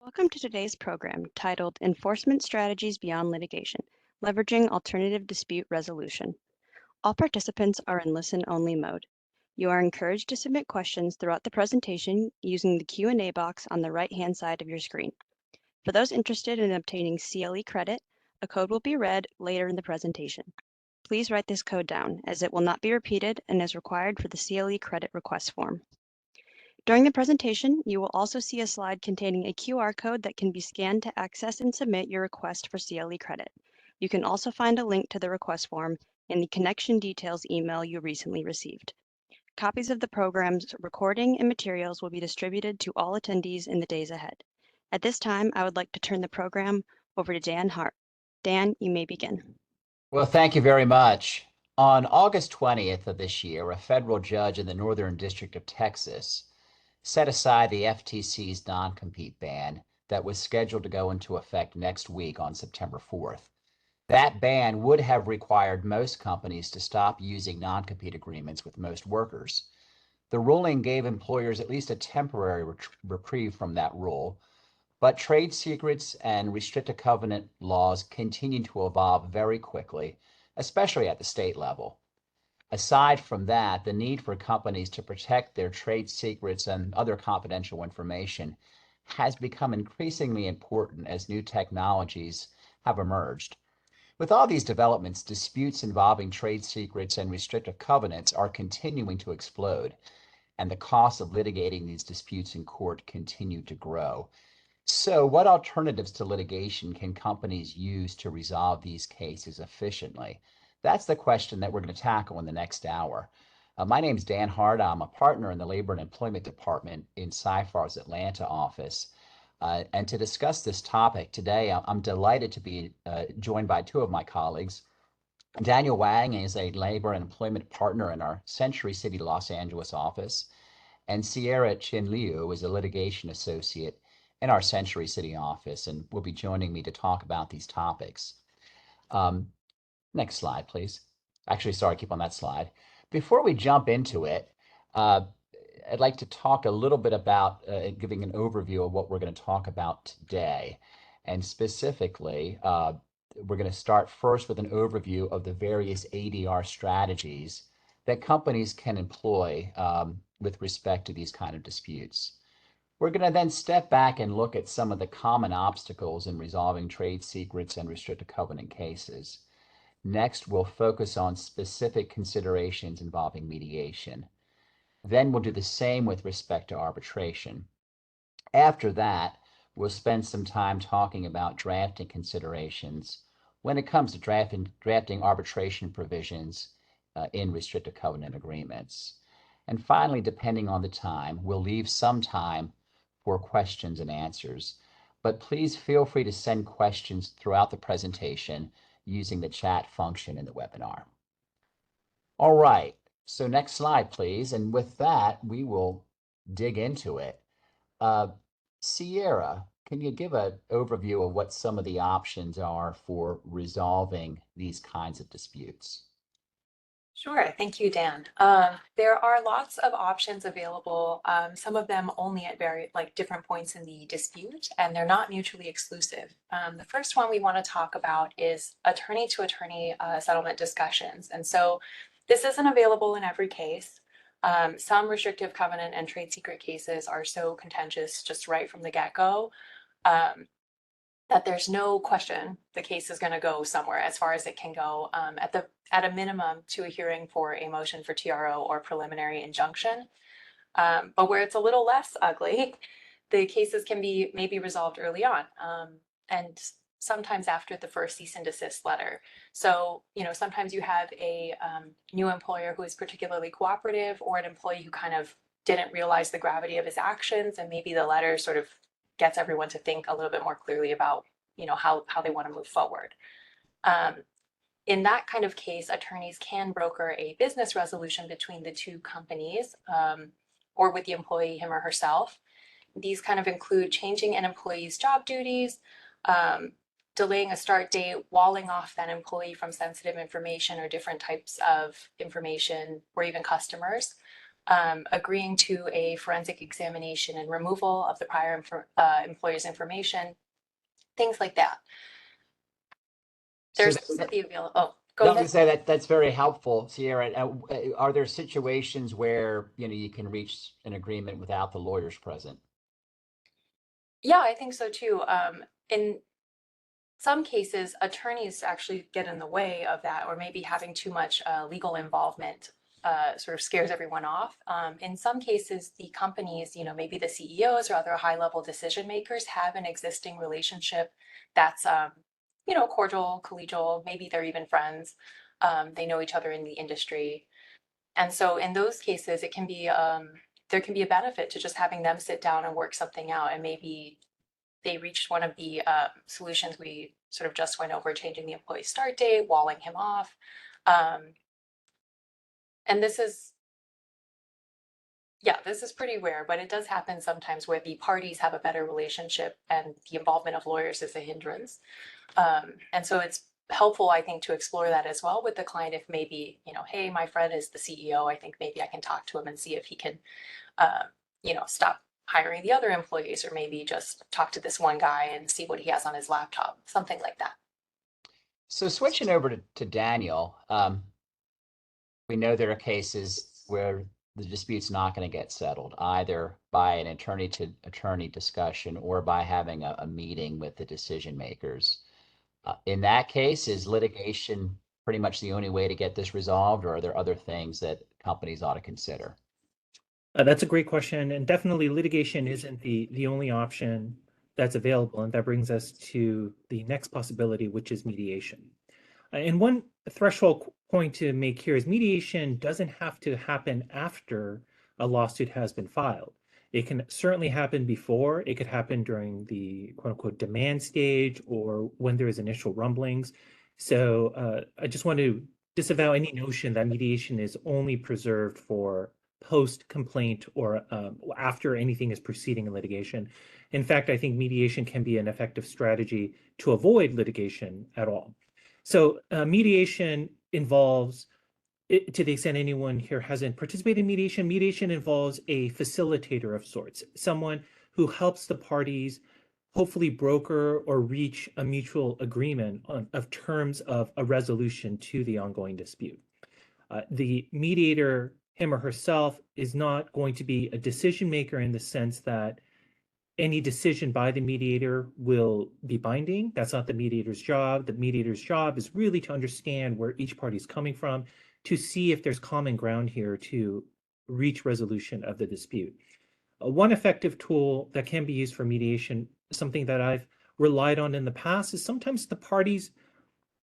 Welcome to today's program titled Enforcement Strategies Beyond Litigation, Leveraging Alternative Dispute Resolution. All participants are in listen-only mode. You are encouraged to submit questions throughout the presentation using the Q&A box on the right-hand side of your screen. For those interested in obtaining CLE credit, a code will be read later in the presentation. Please write this code down, as it will not be repeated and is required for the CLE credit request form. During the presentation, you will also see a slide containing a QR code that can be scanned to access and submit your request for CLE credit. You can also find a link to the request form in the connection details email you recently received. Copies of the program's recording and materials will be distributed to all attendees in the days ahead. At this time, I would like to turn the program over to Dan Hart. Dan, you may begin. Well, thank you very much. On August 20th of this year, a federal judge in the Northern District of Texas set aside the FTC's non-compete ban that was scheduled to go into effect next week on September 4th. That ban would have required most companies to stop using non-compete agreements with most workers. The ruling gave employers at least a temporary reprieve from that rule, but trade secrets and restricted covenant laws continue to evolve very quickly, especially at the state level. Aside from that, the need for companies to protect their trade secrets and other confidential information has become increasingly important as new technologies have emerged. With all these developments, disputes involving trade secrets and restrictive covenants are continuing to explode, and the costs of litigating these disputes in court continue to grow. So, what alternatives to litigation can companies use to resolve these cases efficiently? That's the question that we're going to tackle in the next hour. My name is Dan Hart. I'm a partner in the Labor and Employment Department in Seyfarth's Atlanta office. And to discuss this topic today, I'm delighted to be joined by two of my colleagues. Daniel Wang is a labor and employment partner in our Century City, Los Angeles office, and Sierra Chin Liu is a litigation associate in our Century City office and will be joining me to talk about these topics. Next slide, please. Actually, sorry, keep on that slide. Before we jump into it, I'd like to talk a little bit about giving an overview of what we're going to talk about today. And specifically, we're going to start first with an overview of the various ADR strategies that companies can employ with respect to these kind of disputes. We're going to then step back and look at some of the common obstacles in resolving trade secrets and restricted covenant cases. Next, we'll focus on specific considerations involving mediation. Then we'll do the same with respect to arbitration. After that, we'll spend some time talking about drafting considerations when it comes to drafting arbitration provisions in restricted covenant agreements. And finally, depending on the time, we'll leave some time for questions and answers. But please feel free to send questions throughout the presentation using the chat function in the webinar. All right, so next slide, please. And with that, we will dig into it. Sierra, can you give an overview of what some of the options are for resolving these kinds of disputes? Sure. Thank you, Dan. There are lots of options available, some of them only at different points in the dispute, and they're not mutually exclusive. The first one we want to talk about is attorney-to-attorney settlement discussions. And so this isn't available in every case. Some restrictive covenant and trade secret cases are so contentious just right from the get-go that there's no question the case is going to go somewhere as far as it can go, at a minimum to a hearing for a motion for TRO or preliminary injunction. But where it's a little less ugly, the cases can be maybe resolved early on, and sometimes after the first cease and desist letter. So, sometimes you have a new employer who is particularly cooperative, or an employee who kind of didn't realize the gravity of his actions, and maybe the letter sort of gets everyone to think a little bit more clearly about, how they want to move forward. In that kind of case, attorneys can broker a business resolution between the two companies, or with the employee, him or herself. These kind of include changing an employee's job duties, delaying a start date, walling off that employee from sensitive information or different types of information, or even customers. agreeing to a forensic examination and removal of the prior employer's information, things like that. There's the available. Oh, go ahead. I was going to say that's very helpful, Sierra. Are there situations where you can reach an agreement without the lawyers present? Yeah, I think so too. In some cases, attorneys actually get in the way of that, or maybe having too much legal involvement sort of scares everyone off. In some cases, the companies, maybe the CEOs or other high-level decision makers have an existing relationship that's, cordial, collegial. Maybe they're even friends. They know each other in the industry, and so in those cases, it can be there can be a benefit to just having them sit down and work something out, and maybe they reached one of the solutions we sort of just went over, changing the employee start date, walling him off. And this is pretty rare, but it does happen sometimes where the parties have a better relationship and the involvement of lawyers is a hindrance. And so it's helpful, I think, to explore that as well with the client. If maybe, hey, my friend is the CEO, I think maybe I can talk to him and see if he can, stop hiring the other employees, or maybe just talk to this one guy and see what he has on his laptop, something like that. So switching over to Daniel, we know there are cases where the dispute's not going to get settled either by an attorney to attorney discussion or by having a meeting with the decision makers. In that case, is litigation pretty much the only way to get this resolved, or are there other things that companies ought to consider? That's a great question, and definitely litigation isn't the only option that's available, and that brings us to the next possibility, which is mediation. And one threshold point to make here is mediation doesn't have to happen after a lawsuit has been filed. It can certainly happen before. It could happen during the quote unquote demand stage or when there is initial rumblings. So I just want to disavow any notion that mediation is only preserved for post-complaint or after anything is proceeding in litigation. In fact, I think mediation can be an effective strategy to avoid litigation at all. So mediation involves, to the extent anyone here hasn't participated in mediation, mediation involves a facilitator of sorts, someone who helps the parties hopefully broker or reach a mutual agreement of terms of a resolution to the ongoing dispute. The mediator, him or herself, is not going to be a decision maker in the sense that any decision by the mediator will be binding. That's not the mediator's job. The mediator's job is really to understand where each party is coming from, to see if there's common ground here to reach resolution of the dispute. One effective tool that can be used for mediation, something that I've relied on in the past, is sometimes the parties,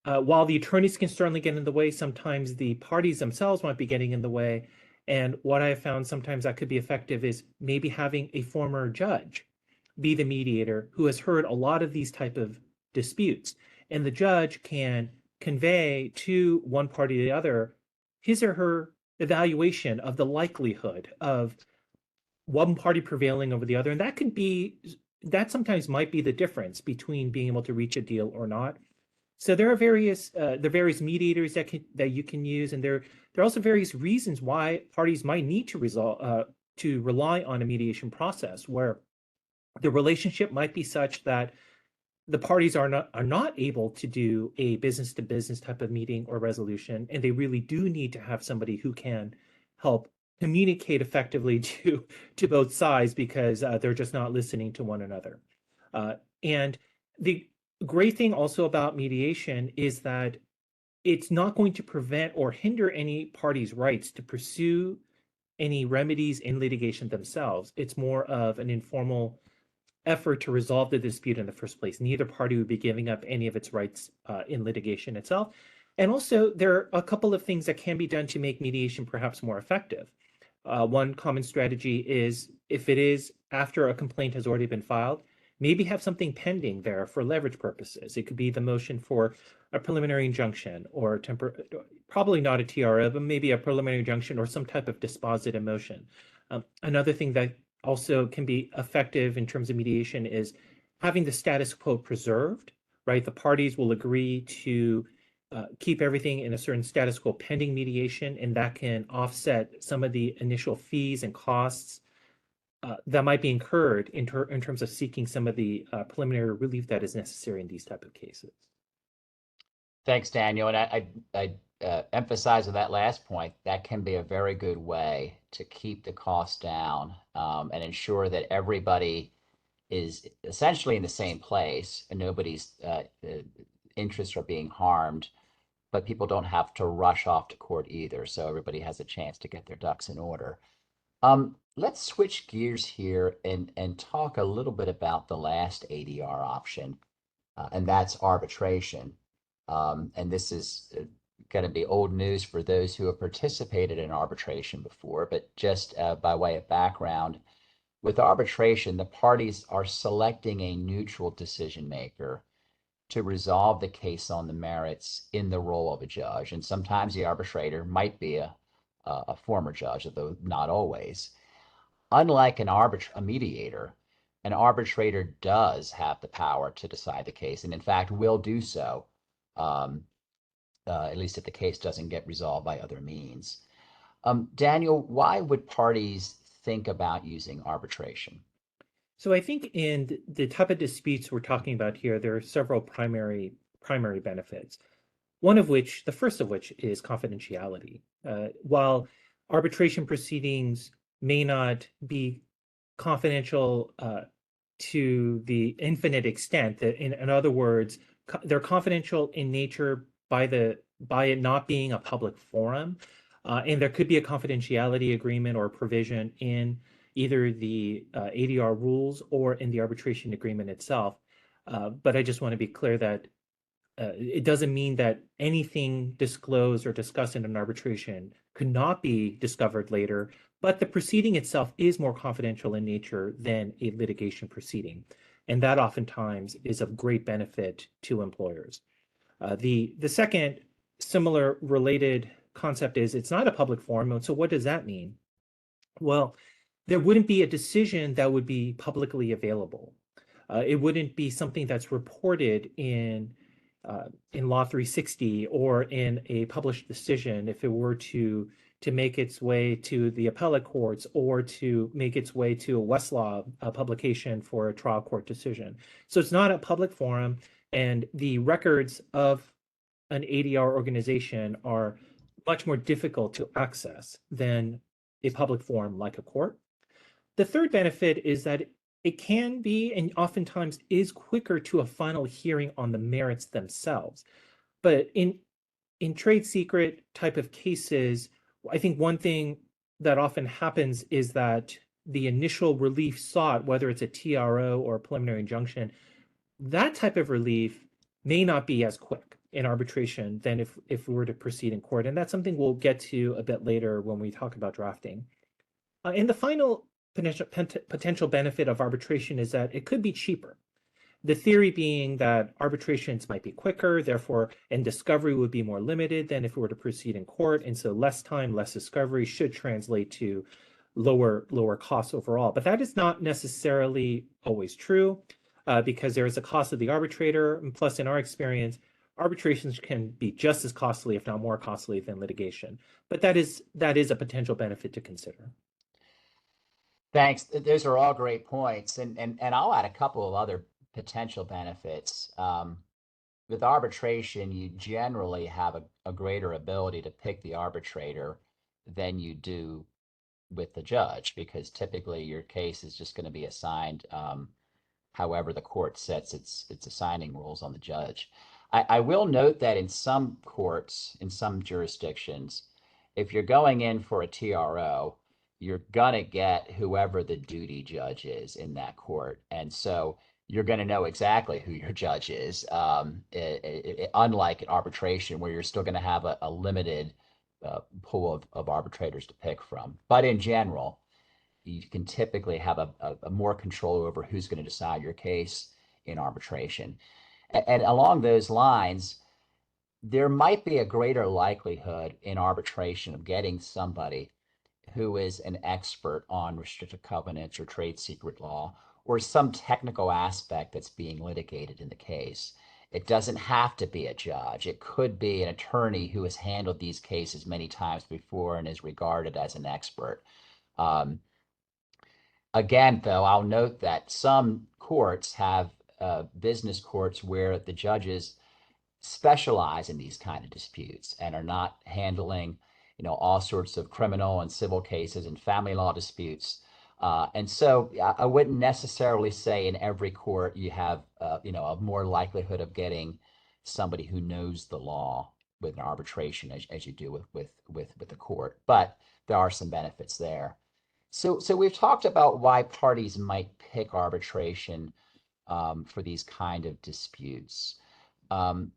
while the attorneys can certainly get in the way, sometimes the parties themselves might be getting in the way. And what I have found sometimes that could be effective is maybe having a former judge be the mediator who has heard a lot of these type of disputes. And the judge can convey to one party or the other his or her evaluation of the likelihood of one party prevailing over the other. And that sometimes might be the difference between being able to reach a deal or not. So there are various mediators that you can use, and there are also various reasons why parties might need to rely on a mediation process, where the relationship might be such that the parties are not able to do a business to business type of meeting or resolution, and they really do need to have somebody who can help communicate effectively to both sides, because they're just not listening to one another. And the great thing also about mediation is that it's not going to prevent or hinder any party's rights to pursue any remedies in litigation themselves. It's more of an informal effort to resolve the dispute in the first place. Neither party would be giving up any of its rights in litigation itself. And also, there are a couple of things that can be done to make mediation perhaps more effective. One common strategy is, if it is after a complaint has already been filed, maybe have something pending there for leverage purposes. It could be the motion for a preliminary injunction, or probably not a TRO, but maybe a preliminary injunction or some type of dispositive motion. Another thing that also can be effective in terms of mediation is having the status quo preserved, right? The parties will agree to keep everything in a certain status quo pending mediation, and that can offset some of the initial fees and costs that might be incurred in terms of seeking some of the preliminary relief that is necessary in these type of cases. Thanks, Daniel. And I emphasize on that last point, that can be a very good way to keep the costs down and ensure that everybody is essentially in the same place and nobody's interests are being harmed, but people don't have to rush off to court either. So everybody has a chance to get their ducks in order. Let's switch gears here and talk a little bit about the last ADR option, and that's arbitration. And this is going to be old news for those who have participated in arbitration before, but just by way of background, with arbitration, the parties are selecting a neutral decision maker to resolve the case on the merits in the role of a judge. And sometimes the arbitrator might be a former judge, although not always. Unlike a mediator, an arbitrator does have the power to decide the case, and in fact will do so, at least if the case doesn't get resolved by other means. Daniel, why would parties think about using arbitration? So I think in the type of disputes we're talking about here, there are several primary benefits. The first of which is confidentiality. While arbitration proceedings may not be confidential to the infinite extent, that in other words, they're confidential in nature by it not being a public forum, and there could be a confidentiality agreement or provision in either the ADR rules or in the arbitration agreement itself. But I just want to be clear that it doesn't mean that anything disclosed or discussed in an arbitration could not be discovered later, but the proceeding itself is more confidential in nature than a litigation proceeding. And that oftentimes is of great benefit to employers. The second similar related concept is it's not a public forum. So what does that mean? Well, there wouldn't be a decision that would be publicly available. It wouldn't be something that's reported in Law 360 or in a published decision if it were to make its way to the appellate courts or to make its way to a Westlaw publication for a trial court decision. So it's not a public forum, and the records of an ADR organization are much more difficult to access than a public forum like a court. The third benefit is that it can be and oftentimes is quicker to a final hearing on the merits themselves. But in trade secret type of cases, I think one thing that often happens is that the initial relief sought, whether it's a TRO or a preliminary injunction, that type of relief may not be as quick in arbitration than if we were to proceed in court. And that's something we'll get to a bit later when we talk about drafting. And the final potential benefit of arbitration is that it could be cheaper. The theory being that arbitrations might be quicker, therefore, and discovery would be more limited than if we were to proceed in court. And so less time, less discovery should translate to lower costs overall. But that is not necessarily always true because there is a cost of the arbitrator. And plus, in our experience, arbitrations can be just as costly, if not more costly, than litigation. But that is a potential benefit to consider. Thanks. Those are all great points. And I'll add a couple of other potential benefits. With arbitration, you generally have a greater ability to pick the arbitrator than you do with the judge, because typically your case is just going to be assigned however the court sets its assigning rules on the judge. I will note that in some courts, in some jurisdictions, if you're going in for a TRO, you're going to get whoever the duty judge is in that court. And so you're going to know exactly who your judge is, unlike an arbitration where you're still going to have a limited pool of arbitrators to pick from. But in general, you can typically have a more control over who's going to decide your case in arbitration. And along those lines, there might be a greater likelihood in arbitration of getting somebody who is an expert on restrictive covenants or trade secret law or some technical aspect that's being litigated in the case. It doesn't have to be a judge. It could be an attorney who has handled these cases many times before and is regarded as an expert. Um, Again, though, I'll note that some courts have business courts where the judges specialize in these kind of disputes and are not handling, all sorts of criminal and civil cases and family law disputes. And so I wouldn't necessarily say in every court you have, a more likelihood of getting somebody who knows the law with an arbitration as you do with the court. But there are some benefits there. So we've talked about why parties might pick arbitration for these kind of disputes. Um,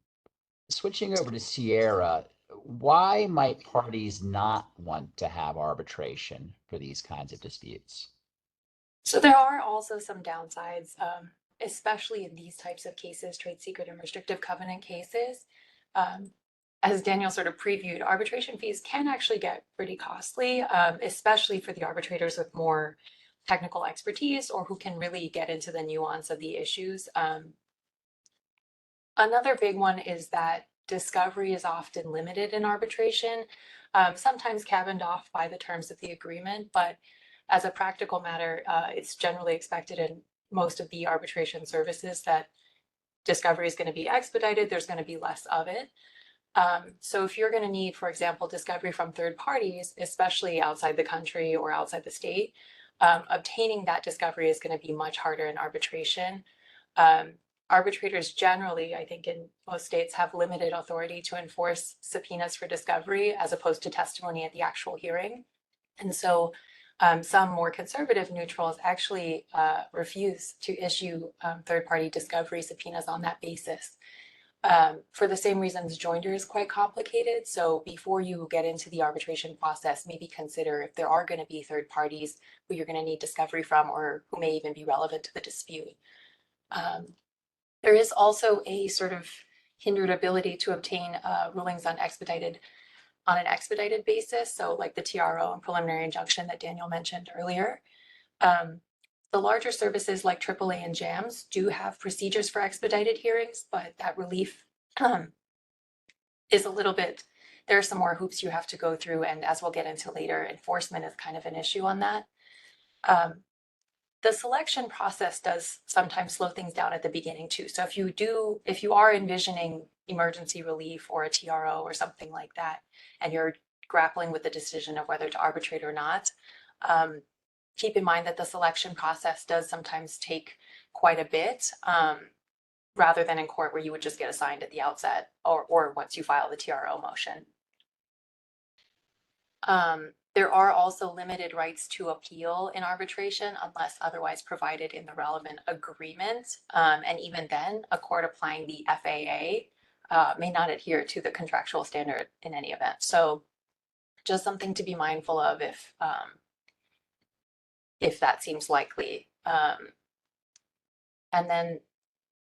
Switching over to Sierra, why might parties not want to have arbitration for these kinds of disputes? So there are also some downsides, especially in these types of cases, trade secret and restrictive covenant cases. Um, as Daniel sort of previewed, arbitration fees can actually get pretty costly, especially for the arbitrators with more technical expertise or who can really get into the nuance of the issues. Another big one is that discovery is often limited in arbitration, sometimes cabined off by the terms of the agreement, but as a practical matter, it's generally expected in most of the arbitration services that discovery is going to be expedited, there's going to be less of it. So if you're going to need, for example, discovery from third parties, especially outside the country or outside the state, obtaining that discovery is going to be much harder in arbitration. Arbitrators generally, I think in most states, have limited authority to enforce subpoenas for discovery as opposed to testimony at the actual hearing. And so some more conservative neutrals actually refuse to issue third-party discovery subpoenas on that basis. For the same reasons, joinder is quite complicated. So before you get into the arbitration process, maybe consider if there are going to be third parties who you're going to need discovery from or who may even be relevant to the dispute. There is also a sort of hindered ability to obtain rulings on an expedited basis. So like the TRO and preliminary injunction that Daniel mentioned earlier. The larger services like AAA and JAMS do have procedures for expedited hearings, but that relief is a little bit, there are some more hoops you have to go through. And as we'll get into later, enforcement is kind of an issue on that. The selection process does sometimes slow things down at the beginning too. So if you are envisioning emergency relief or a TRO or something like that, and you're grappling with the decision of whether to arbitrate or not, keep in mind that the selection process does sometimes take quite a bit, rather than in court where you would just get assigned at the outset or once you file the TRO motion. There are also limited rights to appeal in arbitration unless otherwise provided in the relevant agreement. And even then, a court applying the FAA may not adhere to the contractual standard in any event. So just something to be mindful of if that seems likely. And then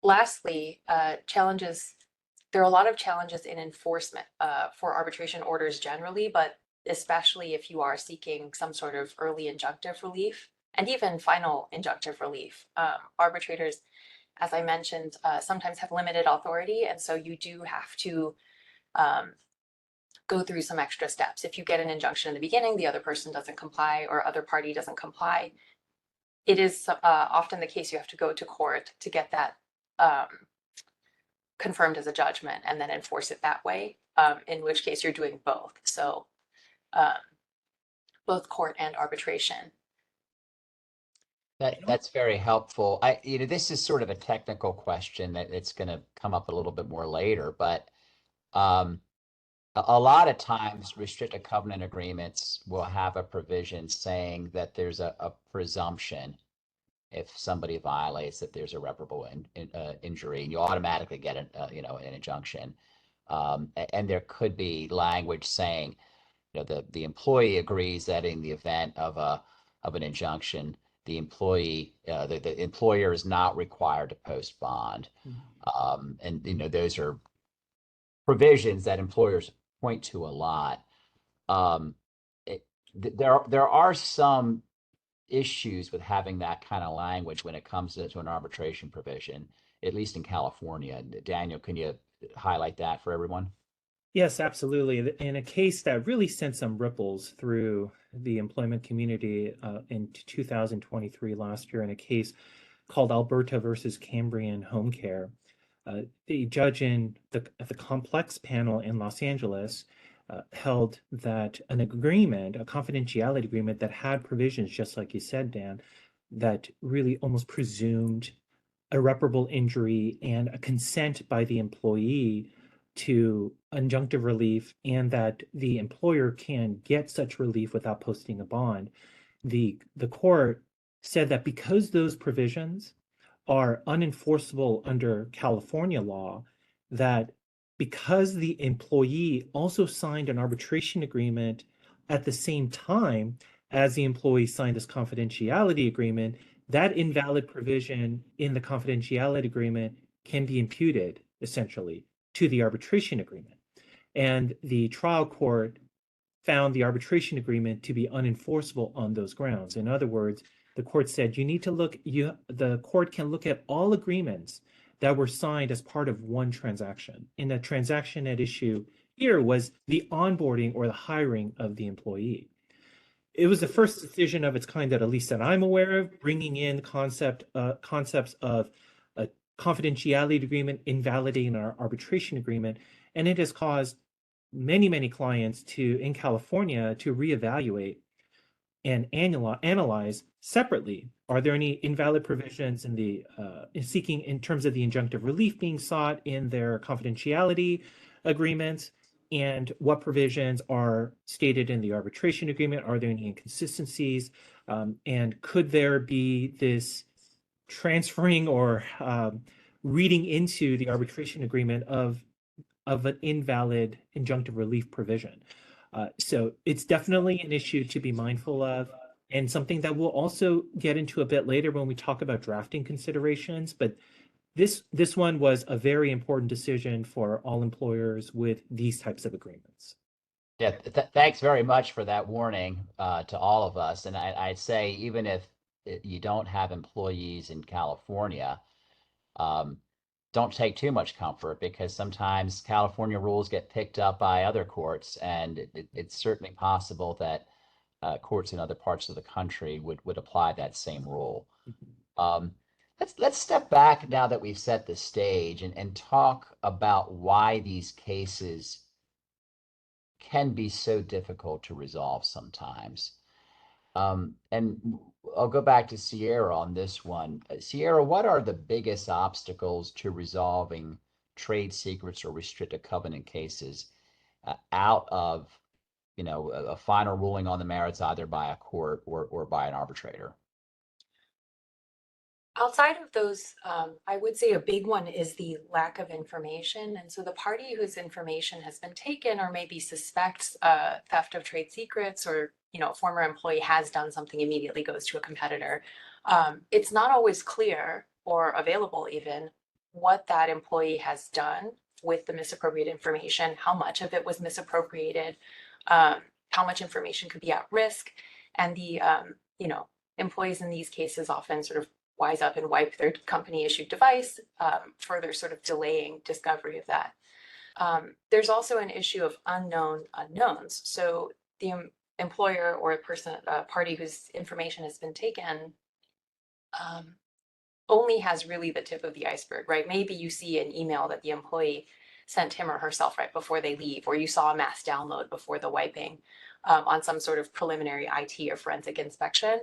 lastly, challenges. There are a lot of challenges in enforcement for arbitration orders generally, but especially if you are seeking some sort of early injunctive relief and even final injunctive relief. Arbitrators, as I mentioned, sometimes have limited authority, and so you do have to go through some extra steps. If you get an injunction in the beginning, the other person doesn't comply or other party doesn't comply, it is often the case you have to go to court to get that confirmed as a judgment and then enforce it that way, in which case you're doing both. So both court and arbitration. That's very helpful. This is sort of a technical question it's going to come up a little bit more later, but a lot of times restricted covenant agreements will have a provision saying that there's a presumption if somebody violates that there's irreparable injury, and you automatically get an injunction. And there could be language saying, the employee agrees that in the event of an injunction, the employer is not required to post bond. And those are provisions that employers point to a lot. There are some issues with having that kind of language when it comes to an arbitration provision, at least in California. Daniel, can you highlight that for everyone? Yes, absolutely. In a case that really sent some ripples through the employment community in 2023 last year, in a case called Alberta versus Cambrian Home Care, the judge in the complex panel in Los Angeles held that an agreement, a confidentiality agreement that had provisions, just like you said, Dan, that really almost presumed irreparable injury and a consent by the employee to injunctive relief, and that the employer can get such relief without posting a bond. The court said that because those provisions are unenforceable under California law, that because the employee also signed an arbitration agreement at the same time as the employee signed this confidentiality agreement, that invalid provision in the confidentiality agreement can be imputed essentially to the arbitration agreement. And the trial court found the arbitration agreement to be unenforceable on those grounds. In other words, the court said you need to look, the court can look at all agreements that were signed as part of one transaction. And the transaction at issue here was the onboarding or the hiring of the employee. It was the first decision of its kind that at least that I'm aware of, bringing in concepts of a confidentiality agreement invalidating our arbitration agreement, and it has caused many clients in California to reevaluate and analyze separately. Are there any invalid provisions in terms of the injunctive relief being sought in their confidentiality agreements? And what provisions are stated in the arbitration agreement? Are there any inconsistencies? And could there be this transferring or reading into the arbitration agreement of an invalid injunctive relief provision? So it's definitely an issue to be mindful of, and something that we'll also get into a bit later when we talk about drafting considerations. But this one was a very important decision for all employers with these types of agreements. Yeah, thanks very much for that warning to all of us. And I'd say even if you don't have employees in California, don't take too much comfort, because sometimes California rules get picked up by other courts, and it's certainly possible that courts in other parts of the country would apply that same rule. Let's step back now that we've set the stage and talk about why these cases can be so difficult to resolve sometimes. And I'll go back to Sierra on this one. Sierra, what are the biggest obstacles to resolving trade secrets or restricted covenant cases out of, a final ruling on the merits either by a court or by an arbitrator? Outside of those, I would say a big one is the lack of information. And so the party whose information has been taken or maybe suspects theft of trade secrets, or a former employee has done something, immediately goes to a competitor. It's not always clear or available even what that employee has done with the misappropriated information, how much of it was misappropriated, how much information could be at risk. And the employees in these cases often sort of wise up and wipe their company issued device, further sort of delaying discovery of that. There's also an issue of unknown unknowns. So the employer or a party whose information has been taken only has really the tip of the iceberg, right? Maybe you see an email that the employee sent him or herself right before they leave, or you saw a mass download before the wiping on some sort of preliminary IT or forensic inspection.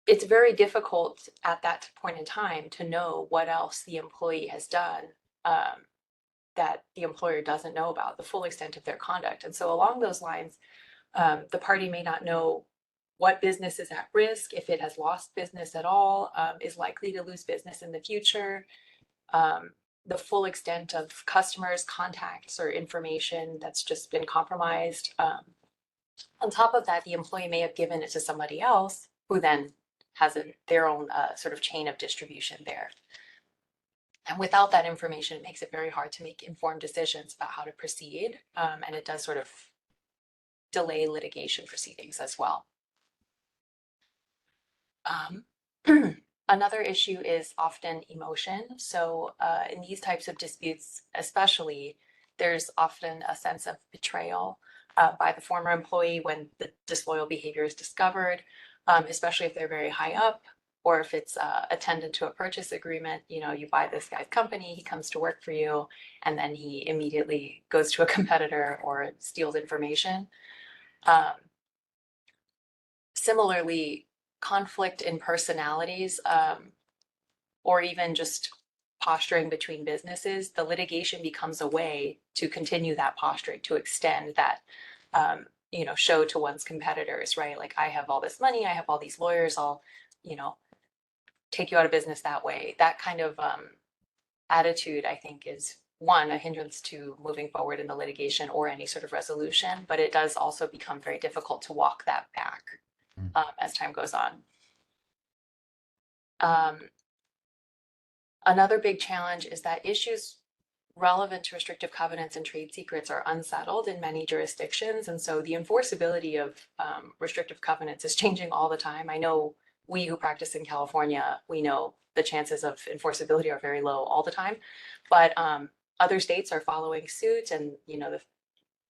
It's very difficult at that point in time to know what else the employee has done that the employer doesn't know about, the full extent of their conduct. And so along those lines, the party may not know what business is at risk, if it has lost business at all, is likely to lose business in the future, the full extent of customers' contacts or information that's just been compromised. On top of that, the employee may have given it to somebody else who then has their own sort of chain of distribution there. And without that information, it makes it very hard to make informed decisions about how to proceed. And it does sort of delay litigation proceedings as well. Um, Another issue is often emotion. So in these types of disputes, especially, there's often a sense of betrayal by the former employee when the disloyal behavior is discovered, especially if they're very high up, or if it's attendant to a purchase agreement. You know, you buy this guy's company, he comes to work for you, and then he immediately goes to a competitor or steals information. Um, Similarly, conflict in personalities, or even just posturing between businesses, the litigation becomes a way to continue that posturing, to extend that, show to one's competitors, right? Like, I have all this money, I have all these lawyers, I'll, you know, take you out of business that way. That kind of attitude, I think, is one, a hindrance to moving forward in the litigation or any sort of resolution, but it does also become very difficult to walk that back as time goes on. Another big challenge is that issues relevant to restrictive covenants and trade secrets are unsettled in many jurisdictions. And so the enforceability of restrictive covenants is changing all the time. I know we who practice in California, we know the chances of enforceability are very low all the time, but other states are following suit, and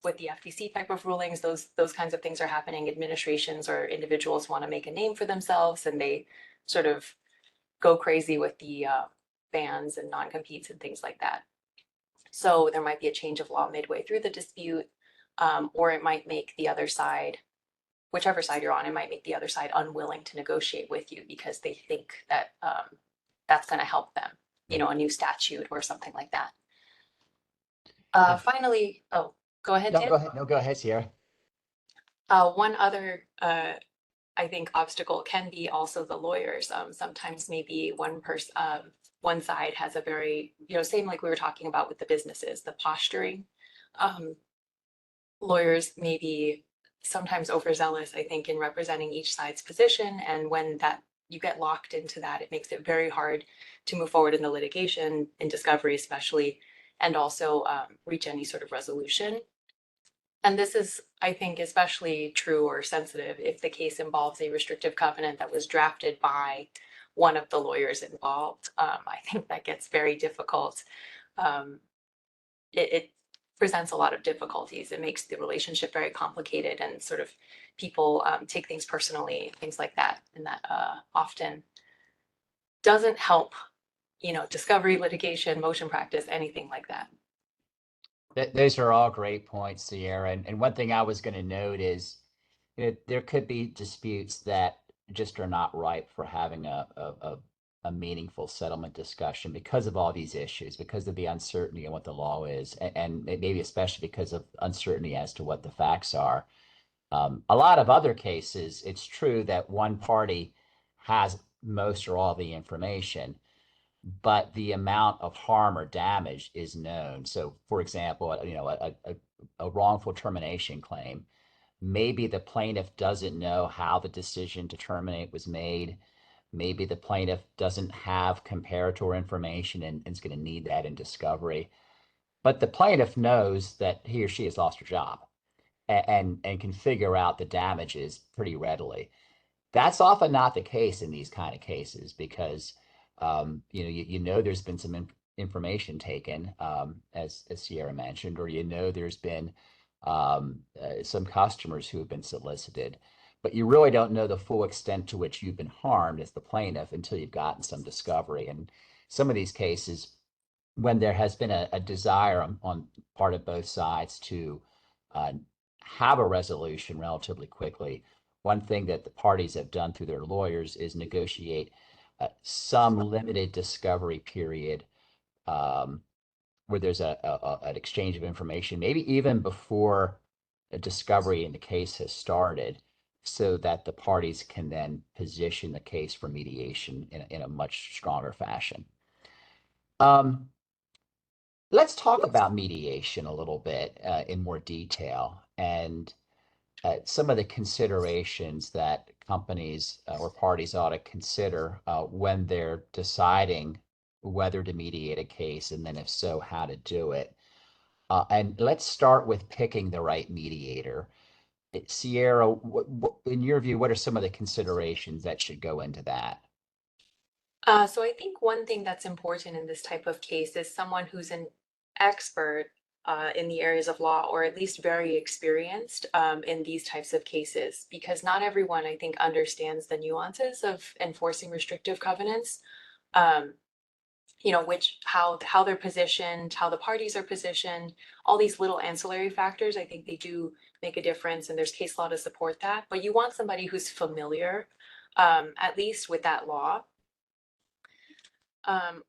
with the FTC type of rulings, those kinds of things are happening. Administrations or individuals want to make a name for themselves, and they sort of go crazy with the bans and non-competes and things like that. So there might be a change of law midway through the dispute, or it might make the other side, whichever side you're on, it might make the other side unwilling to negotiate with you because they think that that's going to help them, a new statute or something like that. Finally, go ahead, No, Tim. go ahead. No, go ahead, Sierra. One other, I think, obstacle can be also the lawyers. Sometimes maybe one side has a very, same like we were talking about with the businesses, the posturing. Lawyers may be sometimes overzealous, I think, in representing each side's position. And when that you get locked into that, it makes it very hard to move forward in the litigation, in discovery especially, and also reach any sort of resolution. And this is, I think, especially true or sensitive if the case involves a restrictive covenant that was drafted by one of the lawyers involved. I think that gets very difficult. It presents a lot of difficulties. It makes the relationship very complicated, and sort of people take things personally, things like that. And that often doesn't help, discovery, litigation, motion practice, anything like that. Those are all great points, Sierra. And one thing I was going to note is there could be disputes that just are not ripe for having a meaningful settlement discussion because of all these issues, because of the uncertainty in what the law is, and maybe especially because of uncertainty as to what the facts are. A lot of other cases, it's true that one party has most or all the information, but the amount of harm or damage is known. So, for example, a wrongful termination claim, maybe the plaintiff doesn't know how the decision to terminate was made. Maybe the plaintiff doesn't have comparator information and is going to need that in discovery. But the plaintiff knows that he or she has lost her job and can figure out the damages pretty readily. That's often not the case in these kind of cases because there's been some information taken, as Sierra mentioned, or there's been some customers who have been solicited, but you really don't know the full extent to which you've been harmed as the plaintiff until you've gotten some discovery. And some of these cases, when there has been a desire on part of both sides to uh, have a resolution relatively quickly, one thing that the parties have done through their lawyers is negotiate some limited discovery period where there's an exchange of information, maybe even before a discovery in the case has started, so that the parties can then position the case for mediation in a much stronger fashion. Let's talk about mediation a little bit in more detail and some of the considerations that companies or parties ought to consider when they're deciding whether to mediate a case, and then if so, how to do it. And let's start with picking the right mediator. Sierra, in your view, what are some of the considerations that should go into that? So I think one thing that's important in this type of case is someone who's an expert in the areas of law, or at least very experienced in these types of cases, because not everyone, I think, understands the nuances of enforcing restrictive covenants. Um, you know, how they're positioned, how the parties are positioned, all these little ancillary factors, I think they do make a difference, and there's case law to support that. But you want somebody who's familiar, at least with that law. Um,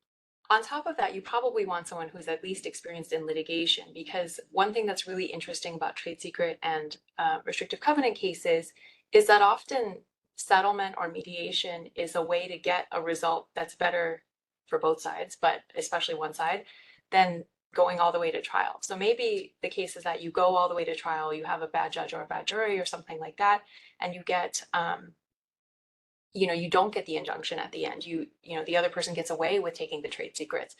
on top of that, you probably want someone who's at least experienced in litigation, because one thing that's really interesting about trade secret and restrictive covenant cases is that often settlement or mediation is a way to get a result that's better for both sides, but especially one side, than going all the way to trial. So maybe the case is that you go all the way to trial, you have a bad judge or a bad jury or something like that, and you get you know, you don't get the injunction at the end. You know, the other person gets away with taking the trade secrets.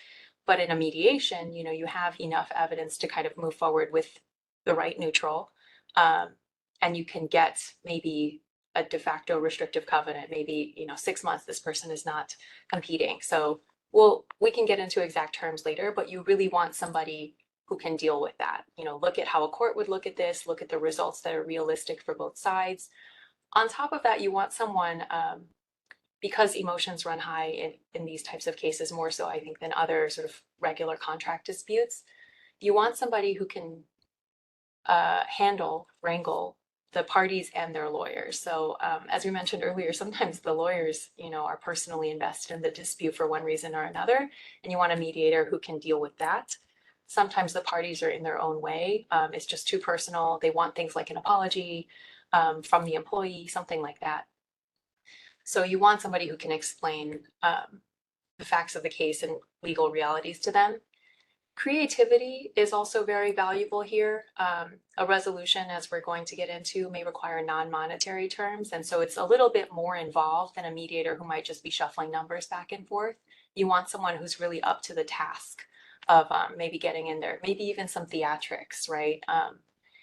But in a mediation, you know, you have enough evidence to kind of move forward with the right neutral. And you can get maybe a de facto restrictive covenant, maybe, you know, 6 months this person is not competing. So we can get into exact terms later, but you really want somebody who can deal with that. You know, look at how a court would look at this, look at the results that are realistic for both sides. On top of that, you want someone, because emotions run high in these types of cases, more so, I think, than other sort of regular contract disputes. You want somebody who can wrangle the parties and their lawyers. So as we mentioned earlier, sometimes the lawyers, you know, are personally invested in the dispute for one reason or another, and you want a mediator who can deal with that. Sometimes the parties are in their own way. It's just too personal. They want things like an apology from the employee, something like that. So you want somebody who can explain the facts of the case and legal realities to them. Creativity is also very valuable here. A resolution, as we're going to get into, may require non-monetary terms, and so it's a little bit more involved than a mediator who might just be shuffling numbers back and forth. You want someone who's really up to the task of maybe getting in there, maybe even some theatrics, right?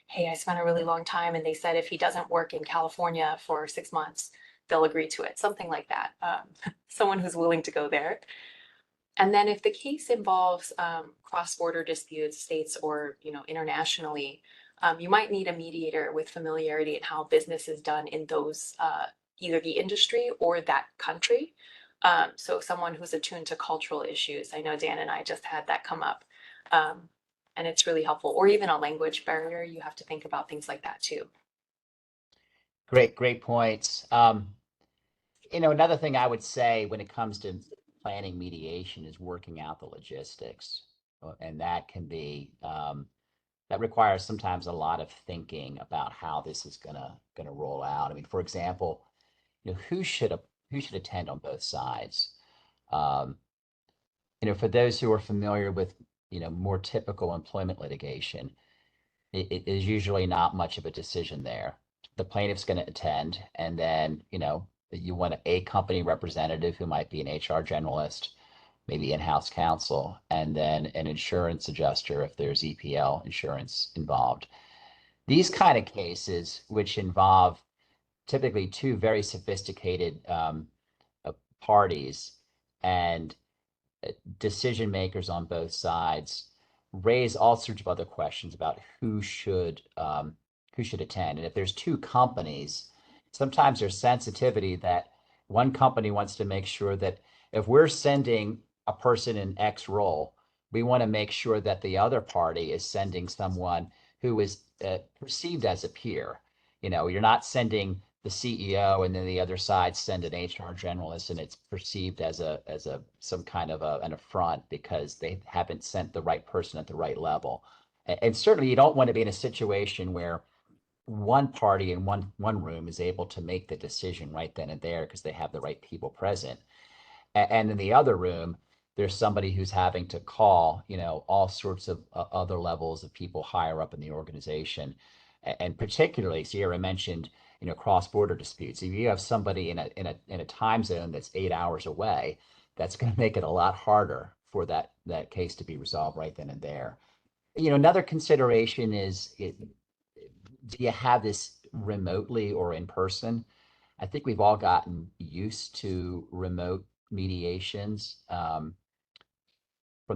Hey, I spent a really long time, and they said if he doesn't work in California for 6 months, they'll agree to it, something like that. Someone who's willing to go there. And then if the case involves cross-border disputes, states or, you know, internationally, you might need a mediator with familiarity in how business is done in those, either the industry or that country. So someone who's attuned to cultural issues. I know Dan and I just had that come up. And it's really helpful. Or even a language barrier. You have to think about things like that too. Great points. You know, another thing I would say when it comes to planning mediation is working out the logistics. And that can be, that requires sometimes a lot of thinking about how this is gonna roll out. I mean, for example, you know, who should attend on both sides? Um, you know, for those who are familiar with, you know, more typical employment litigation, it is usually not much of a decision there. The plaintiff's going to attend, and then, you know, you want a company representative who might be an HR generalist, maybe in-house counsel, and then an insurance adjuster if there's EPL insurance involved. These kind of cases, which involve typically two very sophisticated parties and decision makers on both sides, raise all sorts of other questions about who should attend. And if there's two companies, sometimes there's sensitivity that one company wants to make sure that if we're sending a person in X role, we want to make sure that the other party is sending someone who is perceived as a peer. You know, you're not sending the CEO and then the other side send an HR generalist and it's perceived as a some kind of an affront because they haven't sent the right person at the right level. And certainly you don't want to be in a situation where one party in one room is able to make the decision right then and there because they have the right people present. And in the other room, there's somebody who's having to call, you know, all sorts of other levels of people higher up in the organization. And particularly, Sierra mentioned, you know, cross-border disputes. If you have somebody in a time zone that's 8 hours away, that's going to make it a lot harder for that case to be resolved right then and there. You know, another consideration is, do you have this remotely or in person. I think we've all gotten used to remote mediations from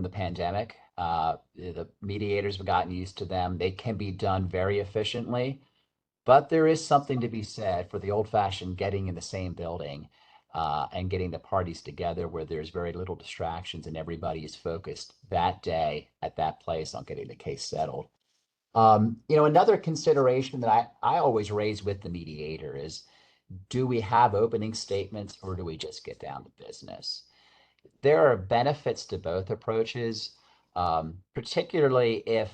the pandemic. The mediators have gotten used to them. They can be done very efficiently, but there is something to be said for the old-fashioned getting in the same building and getting the parties together where there's very little distractions and everybody is focused that day at that place on getting the case settled. Another consideration that I always raise with the mediator is, do we have opening statements or do we just get down to business? There are benefits to both approaches, particularly if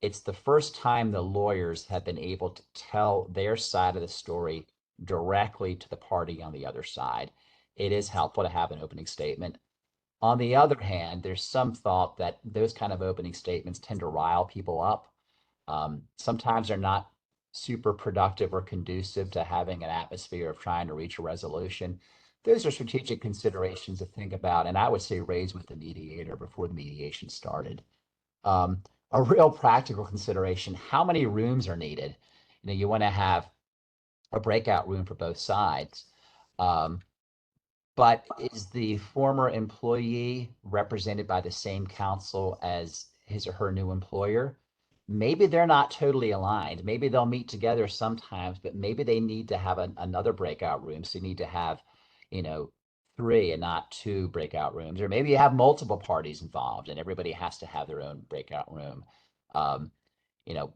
it's the first time the lawyers have been able to tell their side of the story directly to the party on the other side. It is helpful to have an opening statement. On the other hand, there's some thought that those kind of opening statements tend to rile people up. Sometimes they're not super productive or conducive to having an atmosphere of trying to reach a resolution. Those are strategic considerations to think about, and I would say raise with the mediator before the mediation started. A real practical consideration, how many rooms are needed? You want to have a breakout room for both sides. But is the former employee represented by the same counsel as his or her new employer? Maybe they're not totally aligned. Maybe they'll meet together sometimes, but maybe they need to have another breakout room. So you need to have, you know, three and not two breakout rooms. Or maybe you have multiple parties involved and everybody has to have their own breakout room. Um, you know,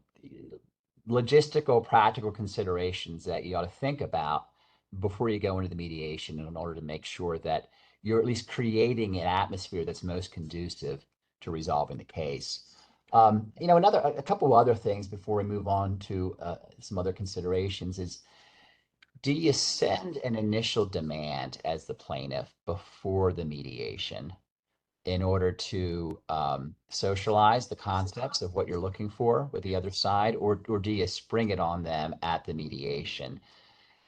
Logistical, practical considerations that you ought to think about before you go into the mediation in order to make sure that you're at least creating an atmosphere that's most conducive to resolving the case. A couple of other things before we move on to some other considerations is, do you send an initial demand as the plaintiff before the mediation in order to socialize the concepts of what you're looking for with the other side, or do you spring it on them at the mediation?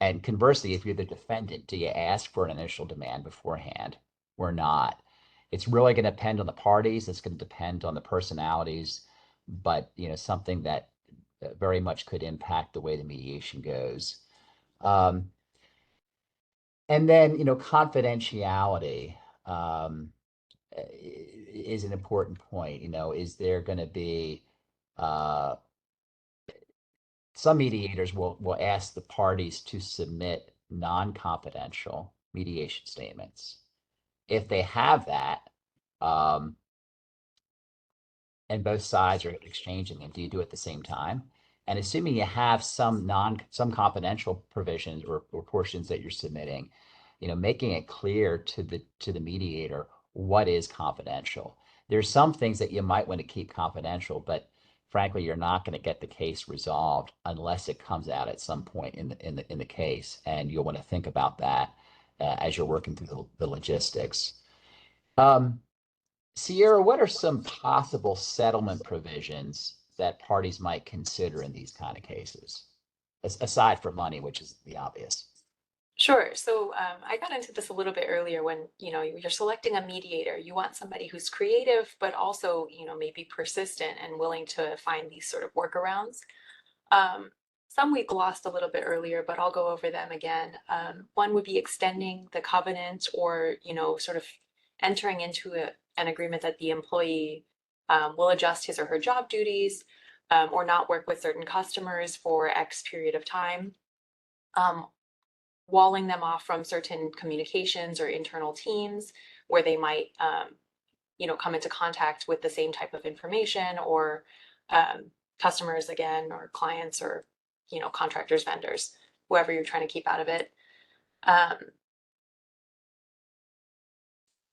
And conversely, if you're the defendant, do you ask for an initial demand beforehand or not? It's really going to depend on the parties. It's going to depend on the personalities, but something that very much could impact the way the mediation goes. Um, and then, confidentiality is an important point. Is there going to be uh, some mediators will ask the parties to submit non-confidential mediation statements. If they have that, um, and both sides are exchanging them, do you do it at the same time? And assuming you have some confidential provisions or portions that you're submitting, making it clear to the mediator what is confidential. There's some things that you might want to keep confidential, but frankly, you're not going to get the case resolved unless it comes out at some point in the case, and you'll want to think about that as you're working through the logistics. Sierra, what are some possible settlement provisions that parties might consider in these kind of cases, aside from money, which is the obvious? Sure. So I got into this a little bit earlier when, you're selecting a mediator. You want somebody who's creative, but also, maybe persistent and willing to find these sort of workarounds. Some we glossed a little bit earlier, but I'll go over them again. One would be extending the covenant or, sort of entering into an agreement that the employee will adjust his or her job duties or not work with certain customers for X period of time. Walling them off from certain communications or internal teams where they might, come into contact with the same type of information or customers again, or clients or, contractors, vendors, whoever you're trying to keep out of it.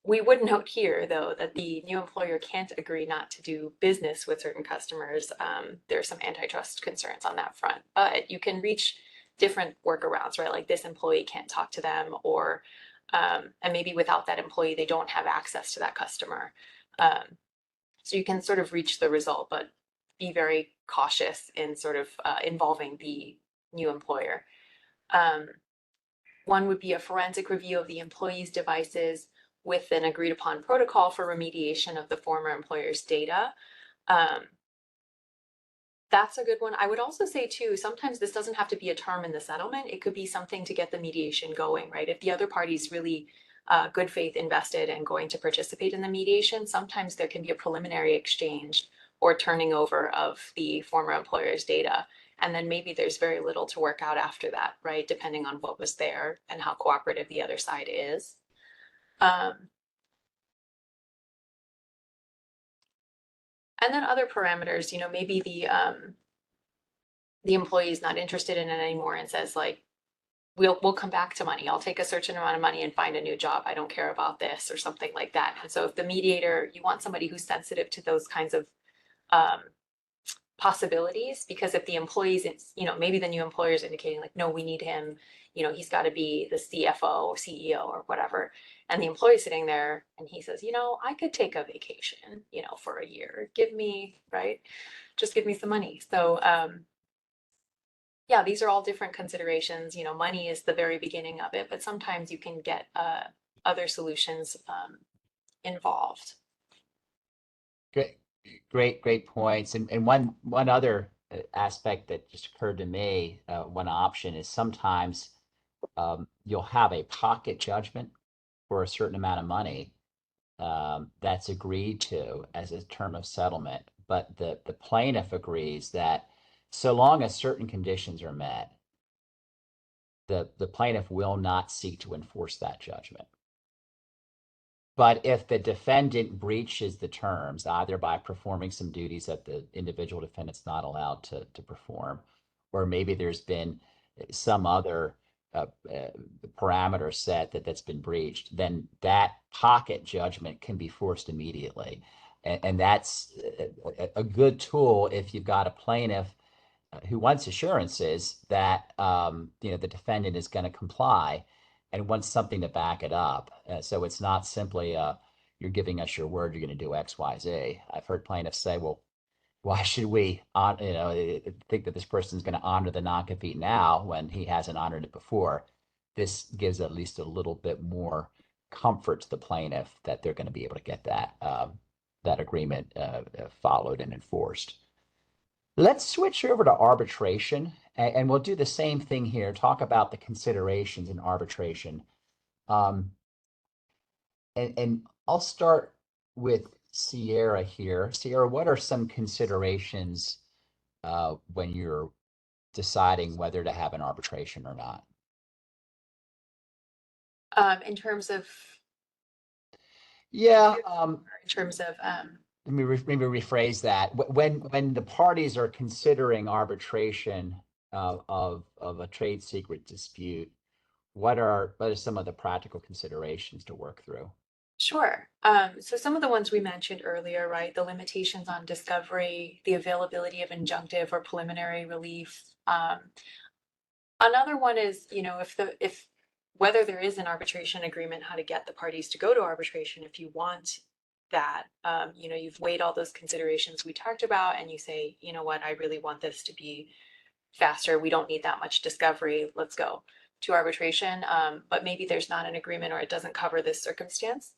We would note here, though, that the new employer can't agree not to do business with certain customers. There are some antitrust concerns on that front, but you can reach different workarounds, right? Like this employee can't talk to them, or and maybe without that employee, they don't have access to that customer. So you can sort of reach the result, but be very cautious in sort of involving the new employer. One would be a forensic review of the employee's devices with an agreed upon protocol for remediation of the former employer's data. That's a good one. I would also say too, sometimes this doesn't have to be a term in the settlement. It could be something to get the mediation going, right? If the other party's really good faith invested and going to participate in the mediation, sometimes there can be a preliminary exchange or turning over of the former employer's data. And then maybe there's very little to work out after that, right? Depending on what was there and how cooperative the other side is. And then other parameters, you know, maybe the employee is not interested in it anymore and says like, we'll come back to money. I'll take a certain amount of money and find a new job. I don't care about this or something like that. And so if the mediator, you want somebody who's sensitive to those kinds of possibilities, because if the employee's, you know, maybe the new employer is indicating like, no, we need him, you know, he's got to be the CFO or CEO or whatever. And the employee's sitting there and he says, you know, I could take a vacation, you know, for a year. Give me, right? Just give me some money. So, yeah, these are all different considerations. You know, money is the very beginning of it, but sometimes you can get other solutions involved. Great points. And one other aspect that just occurred to me, one option is sometimes you'll have a pocket judgment for a certain amount of money that's agreed to as a term of settlement, but the plaintiff agrees that so long as certain conditions are met, the plaintiff will not seek to enforce that judgment. But if the defendant breaches the terms, either by performing some duties that the individual defendant's not allowed to perform, or maybe there's been some other parameter set that's been breached, then that pocket judgment can be forced immediately. And that's a good tool if you've got a plaintiff who wants assurances that the defendant is going to comply and wants something to back it up. So it's not simply you're giving us your word you're going to do X, Y, Z. I've heard plaintiffs say, well, why should we think that this person's going to honor the non-compete now when he hasn't honored it before? This gives at least a little bit more comfort to the plaintiff that they're going to be able to get that agreement followed and enforced. Let's switch over to arbitration, and we'll do the same thing here, talk about the considerations in arbitration. And I'll start with Sierra here. Sierra, what are some considerations when you're deciding whether to have an arbitration or not? In terms of, Yeah, in terms of, let me maybe rephrase that. When the parties are considering arbitration of a trade secret dispute, what are some of the practical considerations to work through? sure. So some of the ones we mentioned earlier, right? The limitations on discovery, the availability of injunctive or preliminary relief. Another one is, you know, if whether there is an arbitration agreement, how to get the parties to go to arbitration if you want that. You know, you've weighed all those considerations we talked about and you say, you know what, I really want this to be faster. We don't need that much discovery. Let's go to arbitration. But maybe there's not an agreement or it doesn't cover this circumstance.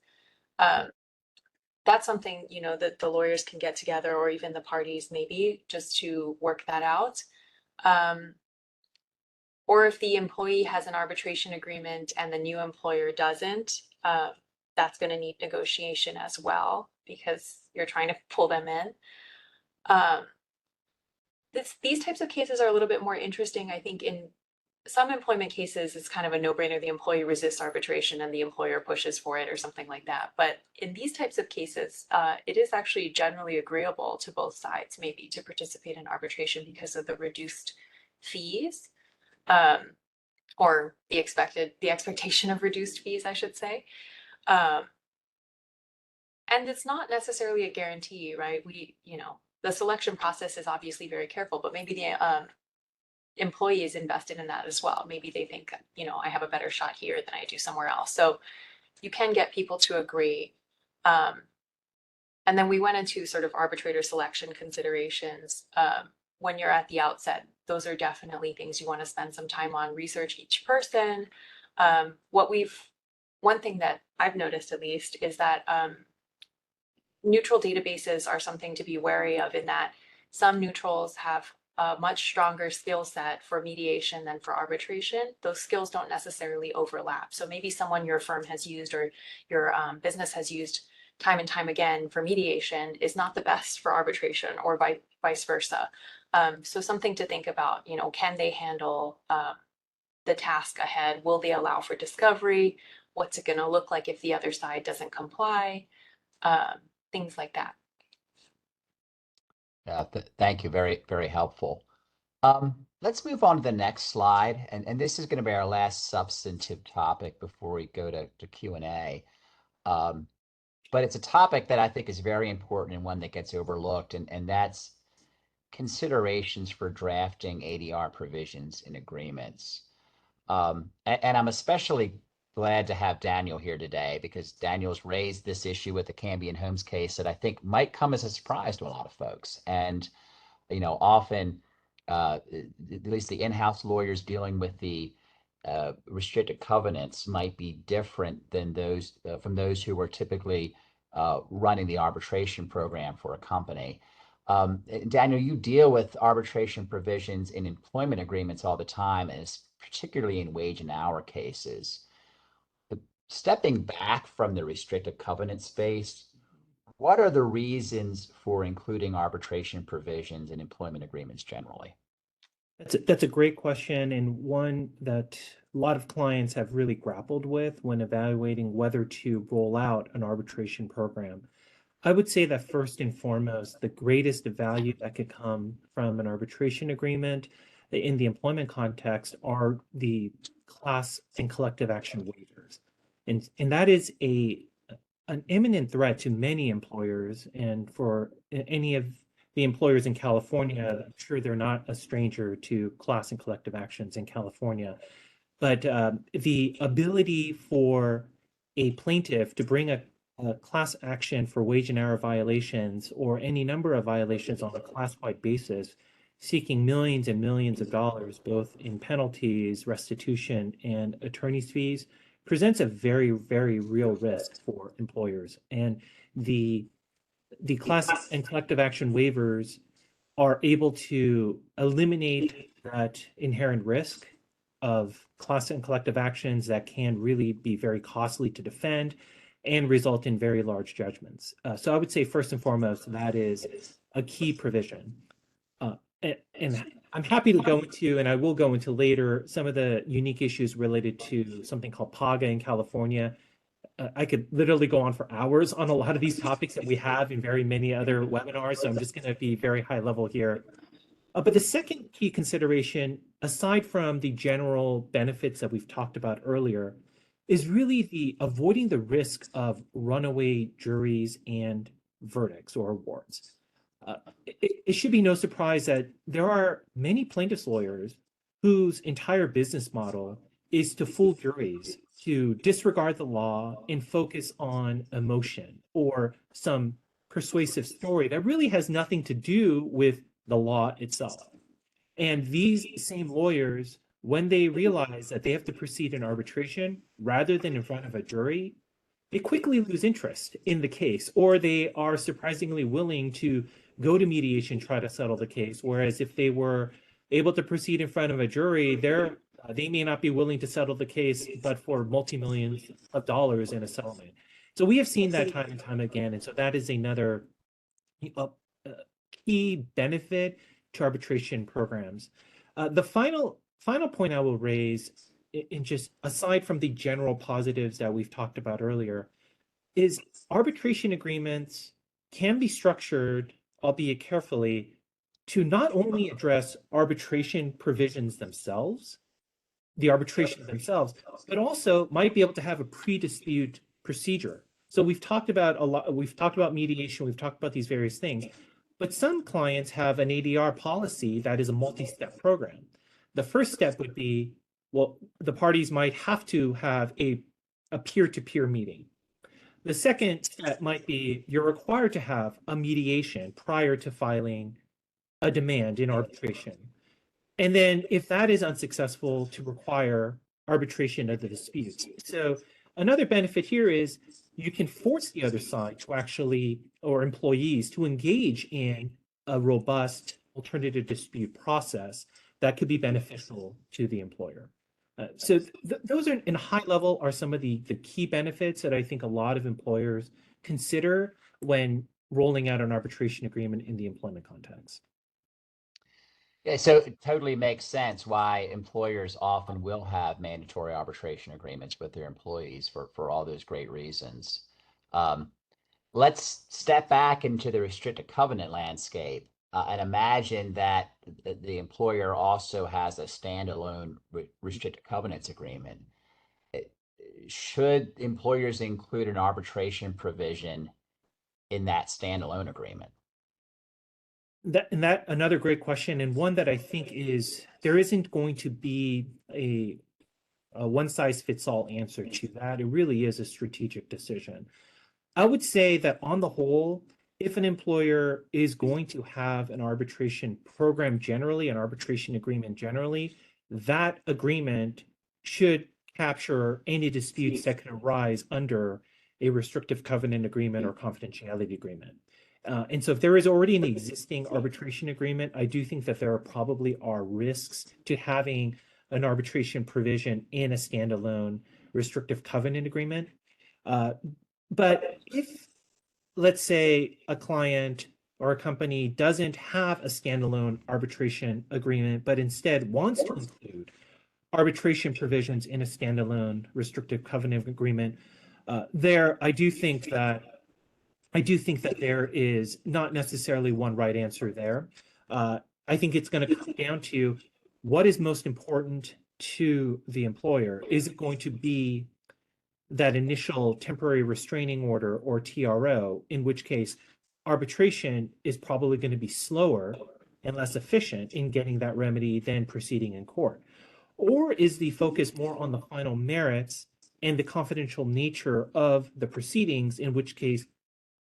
That's something, you know, that the lawyers can get together or even the parties maybe just to work that out. Or if the employee has an arbitration agreement and the new employer doesn't, that's going to need negotiation as well because you're trying to pull them in. These types of cases are a little bit more interesting. I think in some employment cases, it's kind of a no-brainer. The employee resists arbitration and the employer pushes for it or something like that. But in these types of cases, it is actually generally agreeable to both sides maybe to participate in arbitration because of the reduced fees. Or the expectation of reduced fees, I should say. And it's not necessarily a guarantee, right? The selection process is obviously very careful, but maybe the employee is invested in that as well. Maybe they think, you know, I have a better shot here than I do somewhere else. So you can get people to agree. And then we went into sort of arbitrator selection considerations. When you're at the outset, those are definitely things you want to spend some time on, research each person. One thing that I've noticed at least is that neutral databases are something to be wary of in that Some neutrals have a much stronger skill set for mediation than for arbitration. Those skills don't necessarily overlap. So maybe someone your firm has used or your business has used time and time again for mediation is not the best for arbitration, or vice versa. So something to think about, can they handle the task ahead? Will they allow for discovery? What's it going to look like if the other side doesn't comply? Things like that. Thank you. Very, very helpful. Let's move on to the next slide. And this is going to be our last substantive topic before we go to Q&A. But it's a topic that I think is very important and one that gets overlooked, and that's considerations for drafting ADR provisions in agreements. And I'm especially glad to have Daniel here today, because Daniel's raised this issue with the Cambion Homes case that I think might come as a surprise to a lot of folks. And, often, at least the in-house lawyers dealing with the restricted covenants might be different than those from those who were typically running the arbitration program for a company. Daniel, you deal with arbitration provisions in employment agreements all the time, and particularly in wage and hour cases. But stepping back from the restricted covenant space, what are the reasons for including arbitration provisions in employment agreements generally? That's a great question, and one that a lot of clients have really grappled with when evaluating whether to roll out an arbitration program. I would say that first and foremost, the greatest value that could come from an arbitration agreement in the employment context are the class and collective action waivers. And that is an imminent threat to many employers, and for any of the employers in California, I'm sure they're not a stranger to class and collective actions in California. But the ability for a plaintiff to bring a class action for wage and hour violations, or any number of violations on a class-wide basis, seeking millions and millions of dollars, both in penalties, restitution, and attorney's fees, presents a very, very real risk for employers. And the class and collective action waivers are able to eliminate that inherent risk of class and collective actions that can really be very costly to defend and result in very large judgments. So I would say first and foremost, that is a key provision. And I'm happy to go into, and I will go into later, some of the unique issues related to something called PAGA in California. I could literally go on for hours on a lot of these topics that we have in very many other webinars, so I'm just going to be very high level here. But the second key consideration, aside from the general benefits that we've talked about earlier, is really the avoiding the risk of runaway juries and verdicts or awards. It should be no surprise that there are many plaintiffs' lawyers whose entire business model is to fool juries, to disregard the law and focus on emotion or some persuasive story that really has nothing to do with the law itself. And these same lawyers, when they realize that they have to proceed in arbitration rather than in front of a jury, they quickly lose interest in the case, or they are surprisingly willing to go to mediation, try to settle the case. Whereas if they were able to proceed in front of a jury, they may not be willing to settle the case, but for multi-millions of dollars in a settlement. So we have seen that time and time again. And so that is another key benefit to arbitration programs. The final point I will raise, in just aside from the general positives that we've talked about earlier, is arbitration agreements can be structured, albeit carefully, to not only address arbitration provisions themselves, the arbitration themselves, but also might be able to have a pre-dispute procedure. So we've talked about mediation, we've talked about these various things, but some clients have an ADR policy that is a multi-step program. The first step would be, well, the parties might have to have a peer-to-peer meeting. The second step might be you're required to have a mediation prior to filing a demand in arbitration. And then if that is unsuccessful, to require arbitration of the dispute. So another benefit here is you can force the other side to actually, or employees, to engage in a robust alternative dispute process that could be beneficial to the employer. So those are, in high level, are some of the key benefits that I think a lot of employers consider when rolling out an arbitration agreement in the employment context. Yeah, so it totally makes sense why employers often will have mandatory arbitration agreements with their employees for all those great reasons. Um, let's step back into the restricted covenant landscape and imagine that the employer also has a standalone restricted covenants agreement. It- Should employers include an arbitration provision in that standalone agreement? That another great question, and one that I think there isn't going to be a one size fits all answer to that. It really is a strategic decision. I would say that on the whole, if an employer is going to have an arbitration program generally, an arbitration agreement generally, that agreement should capture any disputes that can arise under a restrictive covenant agreement or confidentiality agreement. And so if there is already an existing arbitration agreement, I do think that there probably are risks to having an arbitration provision in a standalone restrictive covenant agreement. But if, let's say, a client or a company doesn't have a standalone arbitration agreement, but instead wants to include arbitration provisions in a standalone restrictive covenant agreement, I do think that there is not necessarily one right answer there. I think it's going to come down to what is most important to the employer. Is it going to be that initial temporary restraining order or TRO, in which case arbitration is probably going to be slower and less efficient in getting that remedy than proceeding in court? Or is the focus more on the final merits and the confidential nature of the proceedings, in which case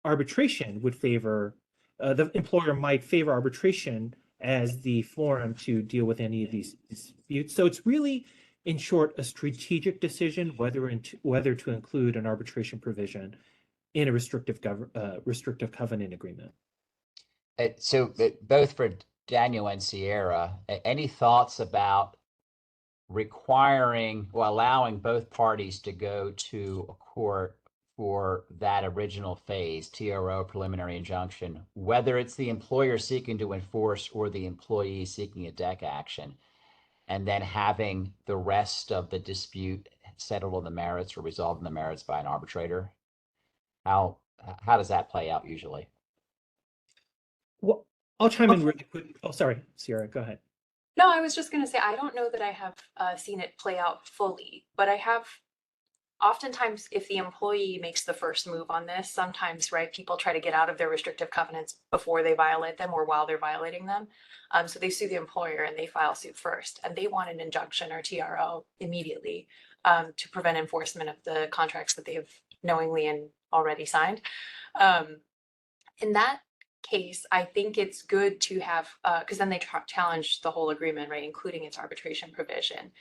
arbitration would favor, the employer might favor arbitration as the forum to deal with any of these disputes? So it's really, in short, a strategic decision whether to include an arbitration provision in a restrictive covenant agreement. So both for Daniel and Sierra, any thoughts about requiring or allowing both parties to go to a court for that original phase, TRO, preliminary injunction, whether it's the employer seeking to enforce or the employee seeking a deck action, and then having the rest of the dispute settled on the merits or resolved on the merits by an arbitrator? How does that play out usually? Well, I'll chime in really quick. Oh, sorry, Sierra, go ahead. No, I was just going to say, I don't know that I have seen it play out fully, but I have oftentimes, if the employee makes the first move on this, sometimes, right, people try to get out of their restrictive covenants before they violate them or while they're violating them. So they sue the employer and they file suit first, and they want an injunction or TRO immediately to prevent enforcement of the contracts that they've knowingly and already signed. In that case, I think it's good to have, because then they challenge the whole agreement, right, including its arbitration provision.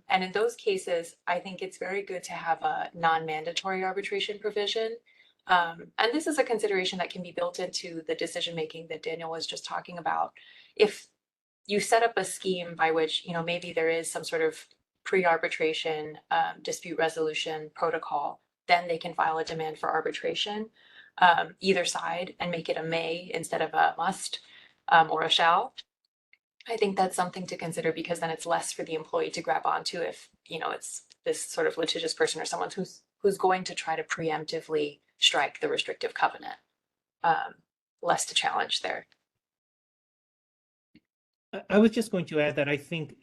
And in those cases, I think it's very good to have a non-mandatory arbitration provision. And this is a consideration that can be built into the decision-making that Daniel was just talking about. If you set up a scheme by which, maybe there is some sort of pre-arbitration dispute resolution protocol, then they can file a demand for arbitration, either side, and make it a may instead of a must or a shall. I think that's something to consider, because then it's less for the employee to grab onto if, it's this sort of litigious person or someone who's going to try to preemptively strike the restrictive covenant. Less to challenge there. I was just going to add that I think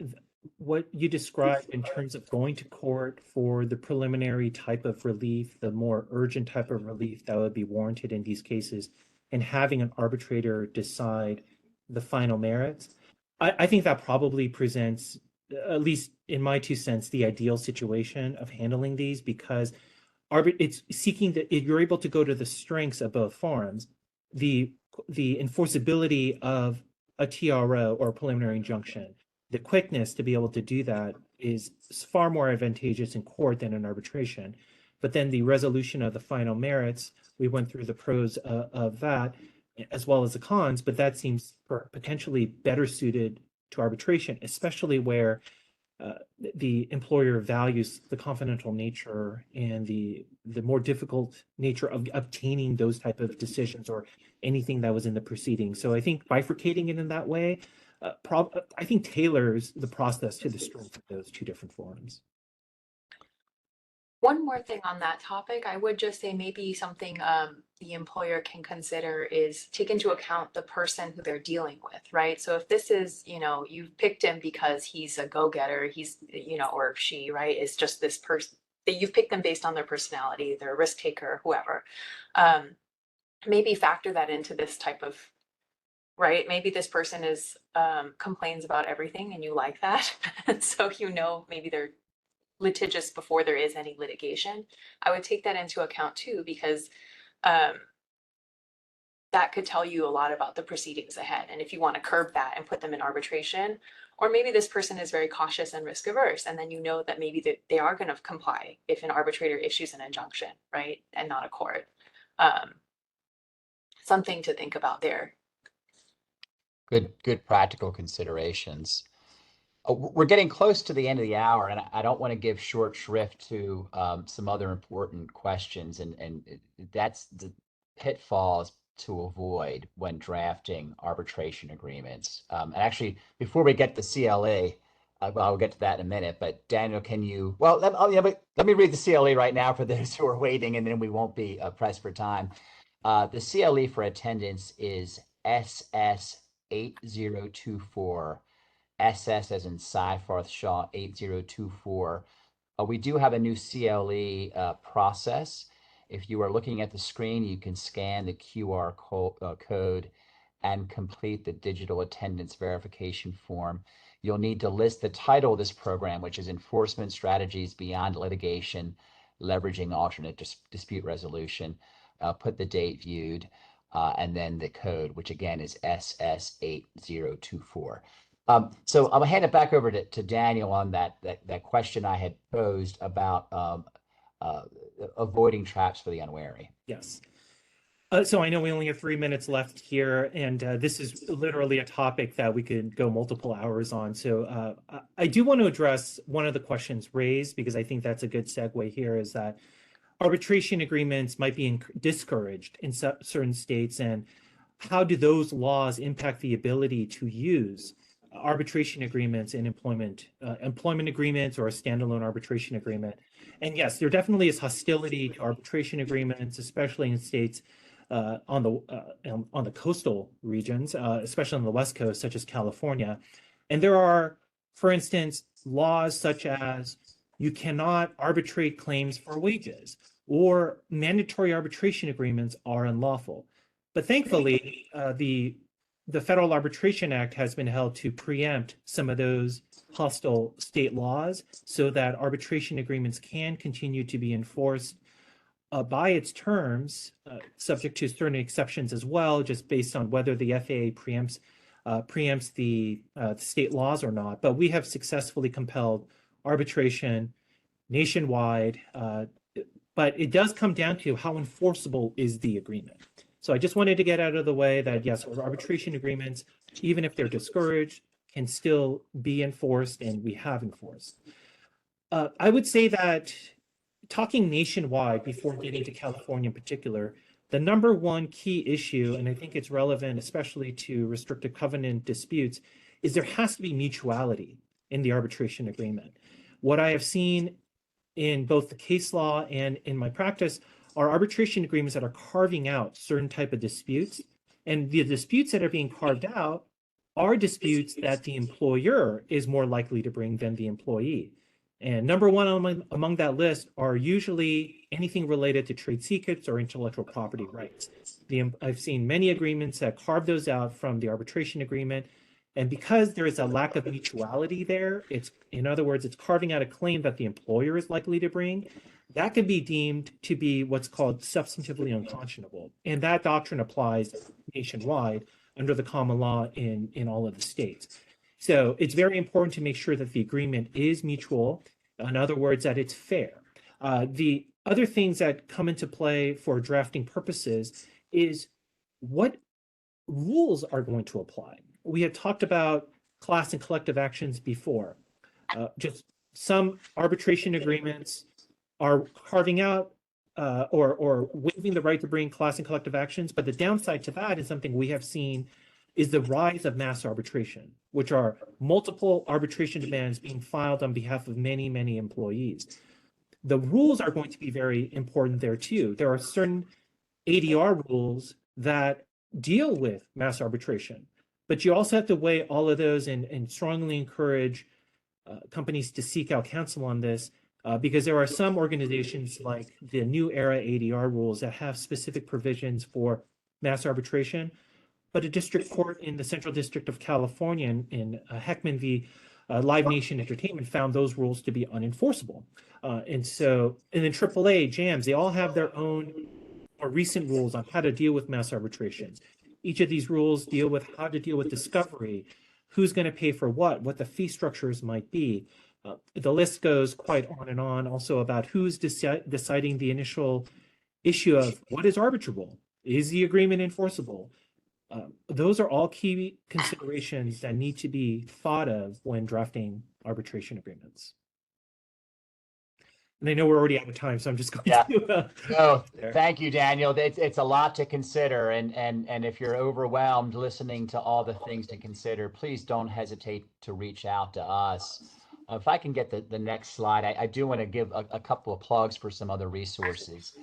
what you described in terms of going to court for the preliminary type of relief, the more urgent type of relief that would be warranted in these cases, and having an arbitrator decide the final merits, I think that probably presents, at least in my 2 cents, the ideal situation of handling these, because it's seeking that you're able to go to the strengths of both forums, the enforceability of a TRO or a preliminary injunction. The quickness to be able to do that is far more advantageous in court than in arbitration. But then the resolution of the final merits, we went through the pros of that, as well as the cons, but that seems potentially better suited to arbitration, especially where the employer values the confidential nature and the more difficult nature of obtaining those type of decisions or anything that was in the proceeding. So I think bifurcating it in that way, I think tailors the process to the strength of those two different forms. One more thing on that topic, I would just say maybe something the employer can consider is take into account the person who they're dealing with, right? So if this is, you've picked him because he's a go-getter, he's, or she, right, is just this person that you've picked them based on their personality, they're a risk taker, whoever. Maybe factor that into this type of, right? Maybe this person is complains about everything and you like that. And so, maybe they're litigious before there is any litigation. I would take that into account too, because that could tell you a lot about the proceedings ahead. And if you want to curb that and put them in arbitration, or maybe this person is very cautious and risk averse, and then that maybe they are going to comply if an arbitrator issues an injunction, right? And not a court. Something to think about there. Good practical considerations. We're getting close to the end of the hour, and I don't want to give short shrift to some other important questions, and that's the pitfalls to avoid when drafting arbitration agreements. And actually, before we get to CLE, well, I'll get to that in a minute, but Daniel, can you, well, let me read the CLE right now for those who are waiting, and then we won't be pressed for time. The CLE for attendance is SS 8024. SS as in Seyfarth Shaw 8024. We do have a new CLE process. If you are looking at the screen, you can scan the QR code and complete the digital attendance verification form. You'll need to list the title of this program, which is Enforcement Strategies Beyond Litigation, Leveraging Alternate Dispute Resolution. Put the date viewed, and then the code, which again is SS8024. So I'm gonna hand it back over to Daniel on that question I had posed about avoiding traps for the unwary. Yes. So I know we only have 3 minutes left here, and this is literally a topic that we could go multiple hours on. So I do want to address one of the questions raised, because I think that's a good segue here, is that arbitration agreements might be discouraged in certain states, and how do those laws impact the ability to use arbitration agreements in employment agreements or a standalone arbitration agreement? And yes, there definitely is hostility to arbitration agreements, especially in states on the coastal regions, especially on the West Coast, such as California. And there are, for instance, laws such as you cannot arbitrate claims for wages, or mandatory arbitration agreements are unlawful. But thankfully, the Federal Arbitration Act has been held to preempt some of those hostile state laws, so that arbitration agreements can continue to be enforced by its terms, subject to certain exceptions as well, just based on whether the FAA preempts the state laws or not. But we have successfully compelled arbitration nationwide, but it does come down to how enforceable is the agreement. So I just wanted to get out of the way that yes, arbitration agreements, even if they're discouraged, can still be enforced, and we have enforced. I would say that talking nationwide, before getting to California in particular, the number one key issue, and I think it's relevant especially to restrictive covenant disputes, is there has to be mutuality in the arbitration agreement. What I have seen in both the case law and in my practice are arbitration agreements that are carving out certain type of disputes, and the disputes that are being carved out are disputes that the employer is more likely to bring than the employee. And number one among that list are usually anything related to trade secrets or intellectual property rights. I've seen many agreements that carve those out from the arbitration agreement. And because there is a lack of mutuality there, in other words, it's carving out a claim that the employer is likely to bring, that could be deemed to be what's called substantively unconscionable. And that doctrine applies nationwide under the common law in all of the states. So it's very important to make sure that the agreement is mutual. In other words, that it's fair. The other things that come into play for drafting purposes is what rules are going to apply. We had talked about class and collective actions before. Just some arbitration agreements are carving out or waiving the right to bring class and collective actions. But the downside to that is something we have seen is the rise of mass arbitration, which are multiple arbitration demands being filed on behalf of many, many employees. The rules are going to be very important there too. There are certain ADR rules that deal with mass arbitration, but you also have to weigh all of those and strongly encourage companies to seek out counsel on this because there are some organizations like the New Era ADR rules that have specific provisions for mass arbitration, but a district court in the Central District of California in Heckman v. Live Nation Entertainment found those rules to be unenforceable. And then AAA, JAMS, they all have their own more recent rules on how to deal with mass arbitrations. Each of these rules deal with how to deal with discovery, who's going to pay for what the fee structures might be. The list goes quite on and on also about who's deciding the initial issue of what is arbitrable. Is the agreement enforceable? Those are all key considerations that need to be thought of when drafting arbitration agreements. And I know we're already out of time, so I'm just going to. No, thank you, Daniel. It's a lot to consider, and if you're overwhelmed listening to all the things to consider, please don't hesitate to reach out to us. If I can get the next slide, I do want to give a couple of plugs for some other resources.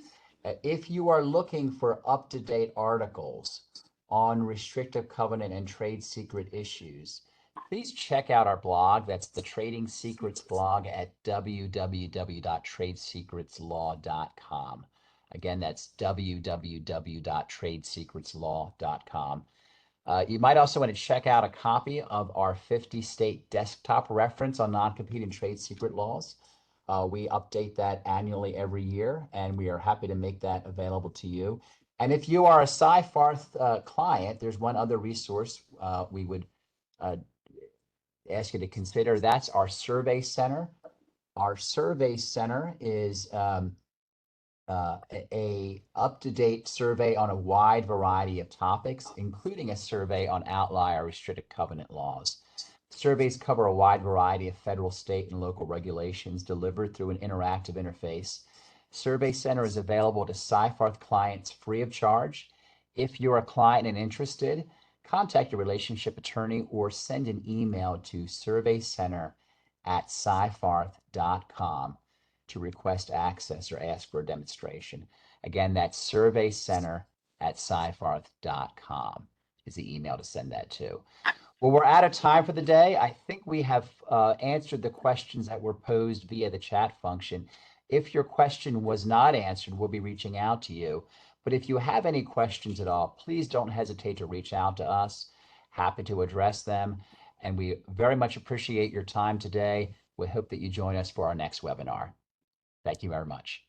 If you are looking for up-to-date articles on restrictive covenant and trade secret issues, please check out our blog. That's the Trading Secrets blog at www.tradesecretslaw.com. Again, that's www.tradesecretslaw.com. You might also want to check out a copy of our 50-state desktop reference on non-compete and trade secret laws. We update that annually every year, and we are happy to make that available to you. And if you are a Seyfarth client, there's one other resource we would ask you to consider. That's our Survey Center. Our Survey Center is a up-to-date survey on a wide variety of topics, including a survey on outlier restricted covenant laws. Surveys cover a wide variety of federal, state, and local regulations delivered through an interactive interface. Survey Center is available to Seyfarth clients free of charge. If you're a client and interested, contact your relationship attorney or send an email to surveycenter@seyfarth.com to request access or ask for a demonstration. Again, that's surveycenter@seyfarth.com is the email to send that to. Well, we're out of time for the day. I think we have answered the questions that were posed via the chat function. If your question was not answered, we'll be reaching out to you. But if you have any questions at all, please don't hesitate to reach out to us. Happy to address them. And we very much appreciate your time today. We hope that you join us for our next webinar. Thank you very much.